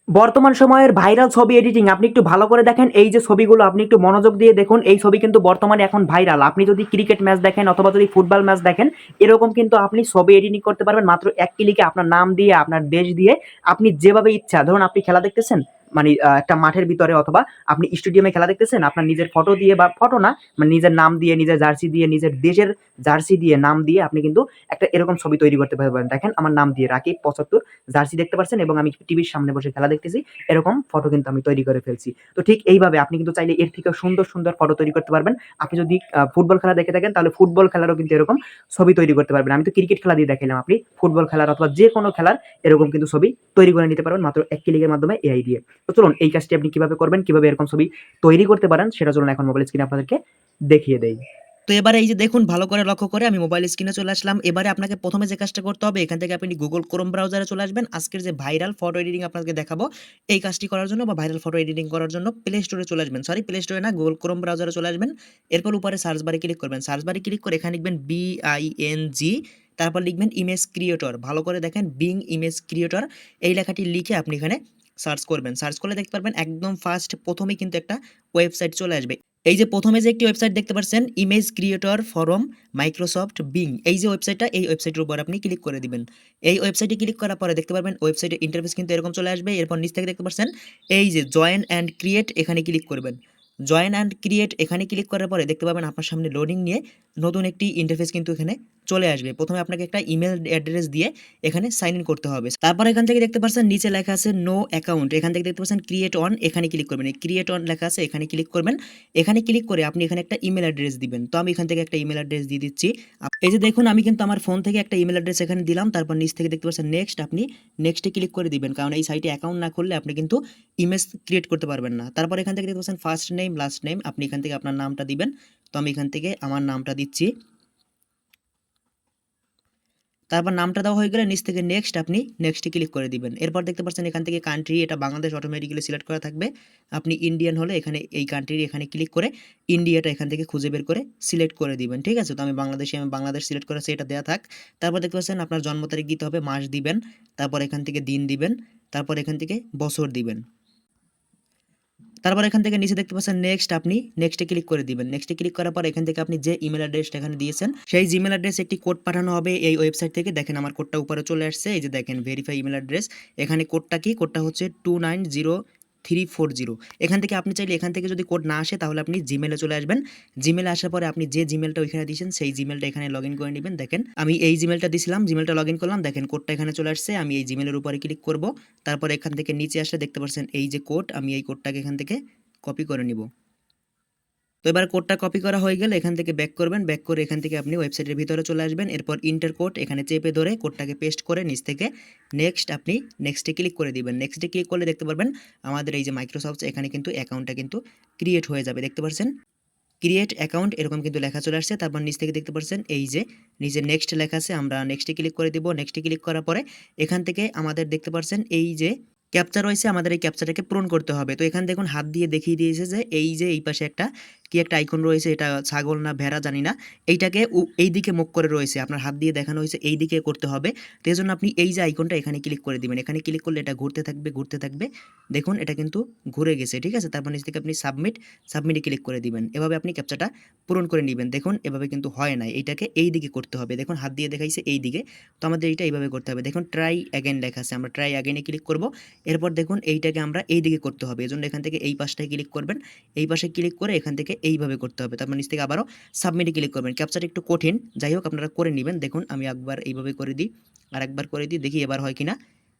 বর্তমান সময়ের ভাইরাল ছবি এডিটিং আপনি একটু ভালো করে দেখেন। এই যে ছবিগুলো আপনি একটু মনোযোগ দিয়ে দেখুন। এই ছবি কিন্তু বর্তমানে এখন ভাইরাল। আপনি যদি ক্রিকেট ম্যাচ দেখেন অথবা যদি ফুটবল ম্যাচ দেখেন, এরকম কিন্তু আপনি ছবি এডিটিং করতে পারবেন মাত্র এক ক্লিকে। আপনার নাম দিয়ে, আপনার দেশ দিয়ে, আপনি যেভাবে ইচ্ছা, ধরুন আপনি খেলা দেখতেছেন, মানে একটা মাঠের ভিতরে অথবা আপনি স্টেডিয়ামে খেলা দেখতেছেন, আপনার নিজের ফটো দিয়ে, বা ফটো না, মানে নিজের নাম দিয়ে, নিজের জার্সি দিয়ে, নিজের দেশের জার্সি দিয়ে, নাম দিয়ে আপনি কিন্তু একটা এরকম ছবি তৈরি করতে পারবেন। দেখেন আমার নাম দিয়ে রাকিব ৭৫ জার্সি দেখতে পাচ্ছেন, এবং আমি টিভির সামনে বসে খেলা দেখতেছি, এরকম ফটো কিন্তু আমি তৈরি করে ফেলছি। তো ঠিক এইভাবে আপনি কিন্তু চাইলে এর থেকেও সুন্দর সুন্দর ফটো তৈরি করতে পারবেন। আপনি যদি ফুটবল খেলা দেখে থাকেন, তাহলে ফুটবল খেলারও কিন্তু এরকম ছবি তৈরি করতে পারবেন। আমি তো ক্রিকেট খেলা দিয়ে দেখাইলাম, আপনি ফুটবল খেলার অথবা যে কোনো খেলার এরকম কিন্তু ছবি তৈরি করে নিতে পারবেন মাত্র এক ক্লিকের মাধ্যমে, এআই দিয়ে। তো চলুন এই কাজটি আপনি কিভাবে করবেন, কিভাবে এরকম ছবি তৈরি করতে পারেন, সেটা চলুন এখন মোবাইল স্ক্রিনে আপনাদেরকে দেখিয়ে দেই। তো এবারে এই যে দেখুন, ভালো করে লক্ষ্য করে আমি মোবাইল স্ক্রিনে চলে আসলাম। এবারে আপনাকে প্রথমে যে কাজটা করতে হবে, এখান থেকে আপনি গুগল ক্রোম ব্রাউজারে চলে আসবেন। আজকের যে ভাইরাল ফটো এডিটিং আপনাকে দেখাবো, এই কাজটি করার জন্য বা ভাইরাল ফটো এডিটিং করার জন্য প্লে স্টোরে চলে আসবেন। সরি, প্লে স্টোরে না, গুগল ক্রোম ব্রাউজারে চলে আসবেন। এরপর উপরে সার্চ বারে ক্লিক করবেন। সার্চ বারে ক্লিক করে এখানে লিখবেন BING, তারপর লিখবেন ইমেজ ক্রিয়েটর। ভালো করে দেখেন, বিং ইমেজ ক্রিয়েটর এই লেখাটি লিখে আপনি এখানে সার্চ করবেন। সার্চ করলে দেখতে পারবেন একদম ফার্স্ট প্রথমেই কিন্তু একটা ওয়েবসাইট চলে আসবে। এই যে প্রথমে যে একটি ওয়েবসাইট দেখতে পাচ্ছেন, image creator form Microsoft being, এই যে ওয়েবসাইটটা, এই ওয়েবসাইটের উপর আপনি ক্লিক করে দিবেন। এই ওয়েবসাইটে ক্লিক করার পরে দেখতে পারবেন ওয়েবসাইটের ইন্টারফেস কিন্তু এরকম চলে আসবে। এরপর নিচ থেকে দেখতে পাচ্ছেন এই যে জয়েন অ্যান্ড ক্রিয়েট, এখানে ক্লিক করবেন। জয়েন অ্যান্ড ক্রিয়েট এখানে ক্লিক করার পরে দেখতে পাবেন আপনার সামনে লোডিং নিয়ে নতুন একটি ইন্টারফেস কিন্তু এখানে চলে আসবে। প্রথমে আপনাকে একটা ইমেল অ্যাড্রেস দিয়ে এখানে সাইন ইন করতে হবে। তারপর এখান থেকে দেখতে পাচ্ছেন নিচে লেখা আছে নো অ্যাকাউন্ট, এখান থেকে দেখতে পাচ্ছেন ক্রিয়েট অন, এখানে ক্লিক করবেন। এই ক্রিয়েট অন লেখা আছে, এখানে ক্লিক করবেন। এখানে ক্লিক করে আপনি এখানে একটা ইমেল অ্যাড্রেস দিবেন। তো আমি এখান থেকে একটা ইমেল অ্যাড্রেস দিয়ে দিচ্ছি। এই যে দেখুন, আমি কিন্তু আমার ফোন থেকে একটা ইমেল অ্যাড্রেস এখানে দিলাম। তারপর নিচ থেকে দেখতে পাচ্ছেন নেক্সট, আপনি নেক্সটে ক্লিক করে দিবেন, কারণ এই সাইটে অ্যাকাউন্ট না করলে আপনি কিন্তু ইমেজ ক্রিয়েট করতে পারবেন না। তারপর এখান থেকে দেখতে পাচ্ছেন ফার্স্ট নেম লাস্ট নেম, আপনি এখান থেকে আপনার নামটা দিবেন। তো আমি এখান থেকে আমার নামটা দিচ্ছি। তারপর নামটা দেওয়া হয়ে গেলে নিচ থেকে নেক্সট, আপনি নেক্সটে ক্লিক করে দিবেন। এরপর দেখতে পাচ্ছেন এখান থেকে কান্ট্রি, এটা বাংলাদেশ অটোমেটিক্যালি সিলেক্ট করা থাকবে। আপনি ইন্ডিয়ান হলে এখানে এই কান্ট্রির এখানে ক্লিক করে ইন্ডিয়াটা এখান থেকে খুঁজে বের করে সিলেক্ট করে দিবেন। ঠিক আছে? তো আমি বাংলাদেশি, আমি বাংলাদেশ সিলেক্ট করেছি, এটা দেওয়া থাক। তারপর দেখতে পাচ্ছেন আপনার জন্ম তারিখ দিতে হবে, মাস দিবেন। তারপর এখান থেকে দিন দিবেন। তারপর এখান থেকে বছর দিবেন। তারপর এখান থেকে নিচে দেখতে পাচ্ছেন নেক্সট, আপনি নেক্সটে ক্লিক করে দিবেন। নেক্সটে ক্লিক করার পর এখান থেকে আপনি যে ইমেল অ্যাড্রেসটা এখানে দিয়েছেন, সেই জিমেল অ্যাড্রেসে একটি কোড পাঠানো হবে এই ওয়েবসাইট থেকে। দেখেন আমার কোডটা উপরে চলে আসছে, এই যে দেখেন ভেরিফাই ইমেল অ্যাড্রেস। এখানে কোডটা কি? কোডটা হচ্ছে 290340। এখান থেকে আপনি চাইলে এখান থেকে যদি কোড না আসে তাহলে আপনি জিমেলে চলে আসবেন। জিমেলে আসার পরে আপনি যে জিমেলটা ওইখানে দিয়েছেন সেই জিমেলটা এখানে লগ ইন করে নেবেন। দেখেন আমি এই জিমেলটা দিয়েছিলাম, জিমেলটা লগ ইন করলাম, দেখেন কোডটা এখানে চলে আসছে। আমি এই জিমেলের উপরে ক্লিক করব। তারপর এখান থেকে নিচে আসলে দেখতে পাচ্ছেন এই যে কোড, আমি এই কোডটাকে এখান থেকে কপি করে নিব। তো এবার কোডটা কপি করা হয়ে গেলে এখান থেকে ব্যাক করবেন। ব্যাক করে এখান থেকে আপনি ওয়েবসাইটের ভিতরে চলে আসবেন। এরপর ইন্টার কোড এখানে চেপে ধরে কোডটাকে পেস্ট করে নিচ থেকে নেক্সট, আপনি নেক্সটে ক্লিক করে দিবেন। নেক্সটে ক্লিক করলে দেখতে পারবেন আমাদের এই যে মাইক্রোসফট, এখানে কিন্তু অ্যাকাউন্টটা কিন্তু ক্রিয়েট হয়ে যাবে। দেখতে পাচ্ছেন ক্রিয়েট অ্যাকাউন্ট এরকম কিন্তু লেখা চলে আসছে। তারপর নিচ থেকে দেখতে পাচ্ছেন এই যে নিচে নেক্সট লেখা আছে, আমরা নেক্সটে ক্লিক করে দিব। নেক্সটে ক্লিক করার পরে এখান থেকে আমাদের দেখতে পাচ্ছেন এই যে ক্যাপচা রয়েছে, আমাদের এই ক্যাপচাটাকে পূরণ করতে হবে। তো এখানে দেখুন হাত দিয়ে দেখিয়ে দিয়েছে যে এই যে এই পাশে একটা কি একটা আইকন রয়েছে, এটা ছাগল না ভেড়া জানি না, এইটাকে এই দিকে মুখ করে রয়েছে, আপনার হাত দিয়ে দেখানো হয়েছে এই দিকে করতে হবে। তো এই জন্য আপনি এই যে আইকনটা এখানে ক্লিক করে দিবেন। এখানে ক্লিক করলে এটা ঘুরতে থাকবে ঘুরতে থাকবে, দেখুন এটা কিন্তু ঘুরে গেছে। ঠিক আছে? তারপর নিচ থেকে আপনি সাবমিটে ক্লিক করে দিবেন। এভাবে আপনি ক্যাপচাটা পূরণ করে নেবেন। দেখুন এভাবে কিন্তু হয় নাই, এইটাকে এই দিকে করতে হবে। দেখুন হাত দিয়ে দেখাইছে এই দিকে, তো আমাদের এইটা এইভাবে করতে হবে। দেখুন ট্রাই অ্যাগেন লেখা আছে, আমরা ট্রাই অ্যাগেনে ক্লিক করব। এরপর দেখুন এইটাকে আমরা এই দিকে করতে হবে, এজন্য এখান থেকে এই পাশটায় ক্লিক করবেন। এই পাশে ক্লিক করে এখান থেকে এইভাবে করতে হবে। তারপর নিচ থেকে আবারও সাবমিটে ক্লিক করবেন। ক্যাপচাটা একটু কঠিন, যাই হোক আপনারা করে নেবেন। দেখুন আমি একবার এইভাবে করে দিই, আর একবার করে দিই, দেখি এবার হয় কিনা।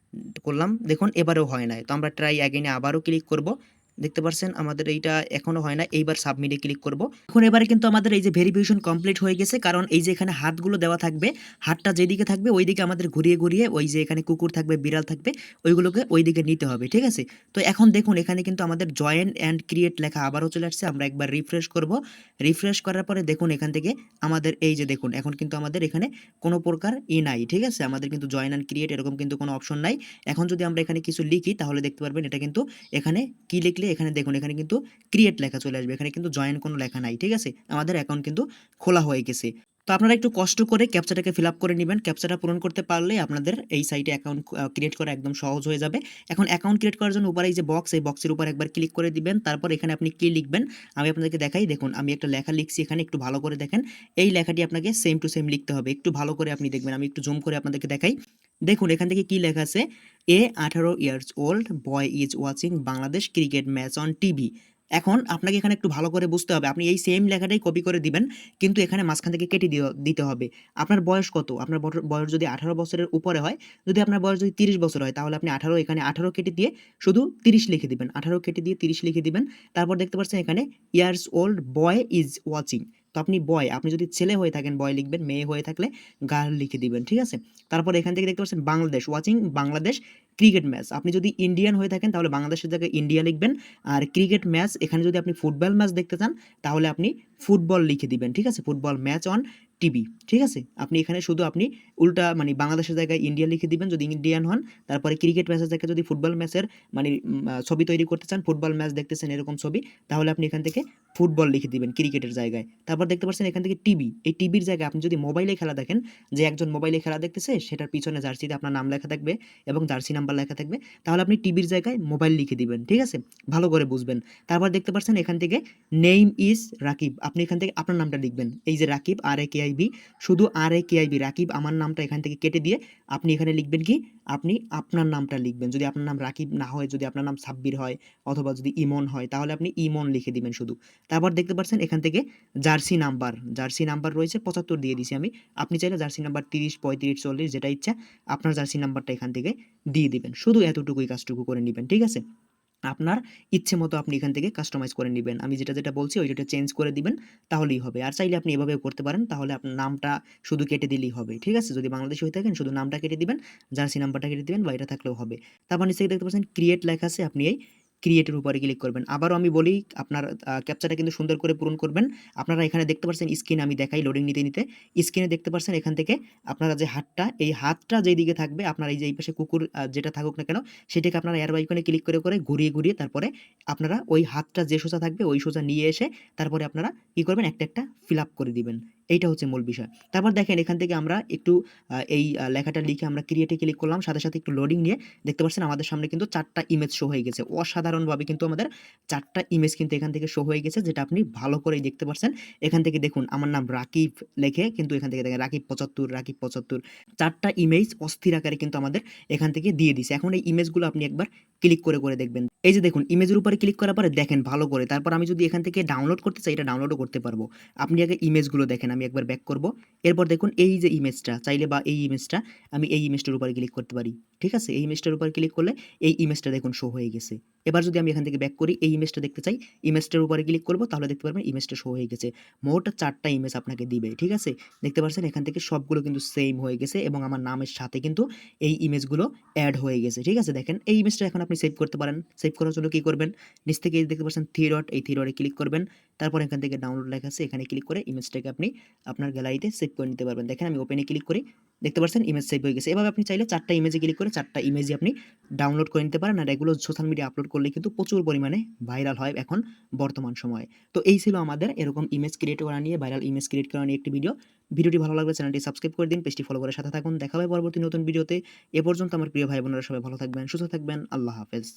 করলাম, দেখুন এবারেও হয় নাই। তো আমরা ট্রাই অ্যাগেইনে আবারও ক্লিক করব। দেখতে পাচ্ছেন আমাদের এইটা এখনো হয় না, এইবার সাবমিটে ক্লিক করব। এখন এবারে কিন্তু আমাদের এই যে ভেরিফিকেশন কমপ্লিট হয়ে গেছে, কারণ এই যে এখানে হাতগুলো দেওয়া থাকবে, হাতটা যেদিকে থাকবে ওইদিকে আমাদের ঘুরিয়ে ঘুরিয়ে ওই যে এখানে কুকুর থাকবে বিড়াল থাকবে ওইগুলোকে ওইদিকে নিতে হবে। ঠিক আছে? তো এখন দেখুন এখানে কিন্তু আমাদের জয়েন অ্যান্ড ক্রিয়েট লেখা আবারও চলে আসছে। আমরা একবার রিফ্রেশ করব। রিফ্রেশ করার পরে দেখুন এখান থেকে আমাদের এই যে দেখুন এখন কিন্তু আমাদের এখানে কোনো প্রকার নাই। ঠিক আছে? আমাদের কিন্তু জয়েন অ্যান্ড ক্রিয়েট এরকম কিন্তু কোনো অপশন নাই। এখন যদি আমরা এখানে কিছু লিখি তাহলে দেখতে পারবেন এটা কিন্তু এখানে কি লিখলে এখানে দেখুন এখানে কিন্তু ক্রিয়েট লেখা চলে আসবে, এখানে কিন্তু জয়েন কোনো লেখা নাই। ঠিক আছে? আমাদের অ্যাকাউন্ট কিন্তু খোলা হয়ে গেছে। তো আপনারা একটু কষ্ট করে ক্যাপচাটাকে ফিল আপ করে নেবেন। ক্যাপচাটা পূরণ করতে পারলে আপনাদের এই সাইটে অ্যাকাউন্ট ক্রিয়েট করা একদম সহজ হয়ে যাবে। এখন অ্যাকাউন্ট ক্রিয়েট করার জন্য উপরে এই যে বক্স, এই বক্সের উপর একবার ক্লিক করে দিবেন। তারপর এখানে আপনি কি লিখবেন আমি আপনাদেরকে দেখাই। দেখুন আমি একটা লেখা লিখছি এখানে, একটু ভালো করে দেখেন। এই লেখাটি আপনাকে সেম টু সেম লিখতে হবে। একটু ভালো করে আপনি দেখবেন। আমি একটু জুম করে আপনাদেরকে দেখাই। দেখুন এখান থেকে কি লেখা আছে, 18 years old boy is watching Bangladesh cricket match on TV. এখন আপনাকে এখানে একটু ভালো করে বুঝতে হবে। আপনি এই সেম লেখাটাই কপি করে দিবেন, কিন্তু এখানে মাঝখান থেকে কেটে দিতে হবে। আপনার বয়স কত? আপনার বয়স যদি 18 বছরের উপরে হয়, যদি আপনার বয়স যদি 30 বছর হয়, তাহলে আপনি 18 এখানে 18 কেটে দিয়ে শুধু 30 লিখে দিবেন। 18 কেটে দিয়ে 30 লিখে দিবেন। তারপর দেখতে পাচ্ছেন এখানে years old boy is watching. তো আপনি বয়, আপনি যদি ছেলে হয়ে থাকেন বয় লিখবেন, মেয়ে হয়ে থাকলে গার্ল লিখে দিবেন, ঠিক আছে? তারপর এখান থেকে দেখতে পাচ্ছেন Bangladesh, watching Bangladesh cricket match. আপনি যদি ইন্ডিয়ান হয়ে থাকেন তাহলে বাংলাদেশের জায়গায় ইন্ডিয়া লিখবেন। আর ক্রিকেট ম্যাচ, এখানে যদি আপনি ফুটবল ম্যাচ দেখতে চান তাহলে আপনি ফুটবল লিখে দিবেন, ঠিক আছে? ফুটবল ম্যাচ অন টিভি, ঠিক আছে? আপনি এখানে শুধু আপনি উল্টা মানে বাংলাদেশের জায়গায় ইন্ডিয়া লিখে দিবেন যদি ইন্ডিয়ান হন। তারপরে ক্রিকেট ম্যাচের জায়গায় যদি ফুটবল ম্যাচের মানে ছবি তৈরি করতে চান, ফুটবল ম্যাচ দেখতেছেন এরকম ছবি, তাহলে আপনি এখান থেকে ফুটবল লিখে দিবেন ক্রিকেটের জায়গায়। তারপর দেখতে পাচ্ছেন এখান থেকে টিভি, এই টিভির জায়গায় আপনি যদি মোবাইলে খেলা দেখেন, যে একজন মোবাইলে খেলা দেখতেছে সেটার পিছনে জার্সিতে আপনার নাম লেখা থাকবে এবং জার্সি নাম্বার লেখা থাকবে, তাহলে আপনি টিভির জায়গায় মোবাইল লিখে দিবেন, ঠিক আছে? ভালো করে বুঝবেন। তারপর দেখতে পাচ্ছেন এখান থেকে নেম ইজ রাকিব, আপনি এখান থেকে আপনার নামটা লিখবেন। এই যে রাকিব, RAKIB, শুধু RAKIB রাকিব, আমার নামটা এখান থেকে কেটে দিয়ে আপনি এখানে লিখবেন কি, আপনি আপনার নামটা লিখবেন। যদি আপনার নাম রাকিব না হয়, যদি আপনার নাম সাব্বির হয় অথবা যদি ইমন হয়, তাহলে আপনি ইমন লিখে দিবেন শুধু। তারপর দেখতে পাচ্ছেন এখান থেকে জার্সি নাম্বার, জার্সি নাম্বার রয়েছে 75 দিয়ে দিছি আমি। আপনি চাইলে জার্সি নাম্বার 30, 35, 40 যেটা ইচ্ছা আপনার জার্সি নাম্বারটা এখান থেকে দিয়ে দিবেন। শুধু এতটুকুই কাজটুকু করে নিবেন, ঠিক আছে? আপনার ইচ্ছে মতো আপনি এখান থেকে কাস্টমাইজ করে নিবেন। আমি যেটা বলছি ওইটা চেঞ্জ করে দিবেন, তাহলেই হবে। আর চাইলে আপনি এভাবেও করতে পারেন, তাহলে আপনার নামটা শুধু কেটে দিলেই হবে, ঠিক আছে? যদি বাংলাদেশী হয়ে থাকেন শুধু নামটা কেটে দিবেন, জার্সি নাম্বারটা কেটে দিবেন বা এটা থাকলেও হবে। তারপর নিচে দেখতে পাচ্ছেন ক্রিয়েট লেখা আছে, আপনি এই ক্রিয়েটের উপরে ক্লিক করবেন। আবারও আমি বলি, আপনার ক্যাপচাটা কিন্তু সুন্দর করে পূরণ করবেন। আপনারা এখানে দেখতে পাচ্ছেন স্ক্রিনে আমি দেখাই লোডিং নিতে স্ক্রিনে দেখতে পাচ্ছেন এখান থেকে আপনারা যে হাতটা, এই হাতটা যেদিকে থাকবে আপনার এই যে এই পাশে কুকুর যেটা থাকুক না কেন, সেটাকে আপনারা এয়ার আইকনে ক্লিক করে ঘুরিয়ে তারপরে আপনারা ওই হাতটা যে সোজা থাকবে ওই সোজা নিয়ে এসে তারপরে আপনারা কি করবেন, একটা ফিল আপ করে দিবেন। এইটা হচ্ছে মূল বিষয়। তারপর দেখেন এখান থেকে আমরা একটু এই লেখাটা লিখে আমরা ক্রিয়েটে ক্লিক করলাম, সাথে একটু লোডিং নিয়ে দেখতে পাচ্ছেন আমাদের সামনে কিন্তু 4টা ইমেজ শো হয়ে গেছে। অসাধারণভাবে কিন্তু আমাদের 4টা ইমেজ কিন্তু এখান থেকে শো হয়ে গেছে, যেটা আপনি ভালো করেই দেখতে পাচ্ছেন। এখান থেকে দেখুন আমার নাম রাকিব লেখে কিন্তু এখান থেকে দেখেন রাকিব 75, রাকিব 75, 4টা ইমেজ অস্থির আকারে কিন্তু আমাদের এখান থেকে দিয়ে দিছে। এখন এই ইমেজগুলো আপনি একবার ক্লিক করে দেখবেন। এই যে দেখুন ইমেজের উপরে ক্লিক করার পরে দেখেন ভালো করে। তারপর আমি যদি এখান থেকে ডাউনলোড করতে চাই, এটা ডাউনলোডও করতে পারবো। আপনি আগে ইমেজগুলো দেখেন, আমি একবার ব্যাক করব। এরপর দেখুন এই যে ইমেজটা চাইলে বা এই ইমেজটা আমি এই ইমেজটার উপরে ক্লিক করতে পারি, ঠিক আছে? এই ইমেজটার উপর ক্লিক করলে এই ইমেজটা দেখুন শো হয়ে গেছে। এবার যদি আমি এখান থেকে ব্যাক করি, এই ইমেজটা দেখতে চাই, ইমেজটার উপরে ক্লিক করব, তাহলে দেখতে পারবেন ইমেজটা শো হয়ে গেছে। মোট 4টা ইমেজ আপনাকে দিবে, ঠিক আছে? দেখতে পাচ্ছেন এখান থেকে সবগুলো কিন্তু সেম হয়ে গেছে এবং আমার নামের সাথে কিন্তু এই ইমেজগুলো অ্যাড হয়ে গেছে, ঠিক আছে? দেখেন এই ইমেজটা এখন আপনি সেভ করতে পারেন। সেভ করার জন্য কি করবেন, নিচ থেকে এই দেখতে পাচ্ছেন থ্রি ডট, এই থ্রি ডটে ক্লিক করবেন। তারপর এখান থেকে ডাউনলোড লেখা আছে, এখানে ক্লিক করে ইমেজটাকে আপনি আপনার গ্যালারিতে সেভ করে নিতে পারবেন। দেখেন আমি ওপেনে ক্লিক করি, দেখতে পাচ্ছেন ইমেজ সেভ হয়ে গেছে। এভাবে আপনি চাইলে 4টা ইমেজে ক্লিক করে 4টা ইমেজই আপনি ডাউনলোড করে নিতে পারেন। আর এগুলো সোশ্যাল মিডিয়া আপলোড করলে কিন্তু প্রচুর পরিমাণে ভাইরাল হয় এখন বর্তমান সময়ে। তো এই ছিল আমাদের এরকম ইমেজ ক্রিয়েট করা নিয়ে, ভাইরাল ইমেজ ক্রিয়েট করা নিয়ে একটি ভিডিও। ভিডিওটি ভালো লাগলে চ্যানেলটি সাবস্ক্রাইব করে দিন, পেজটি ফলো করে সাথে থাকুন। দেখা হবে পরবর্তী নতুন ভিডিওতে। এ পর্যন্ত আমার প্রিয় ভাই বোনেরা সবাই ভালো থাকবেন, সুস্থ থাকবেন। আল্লাহ হাফেজ।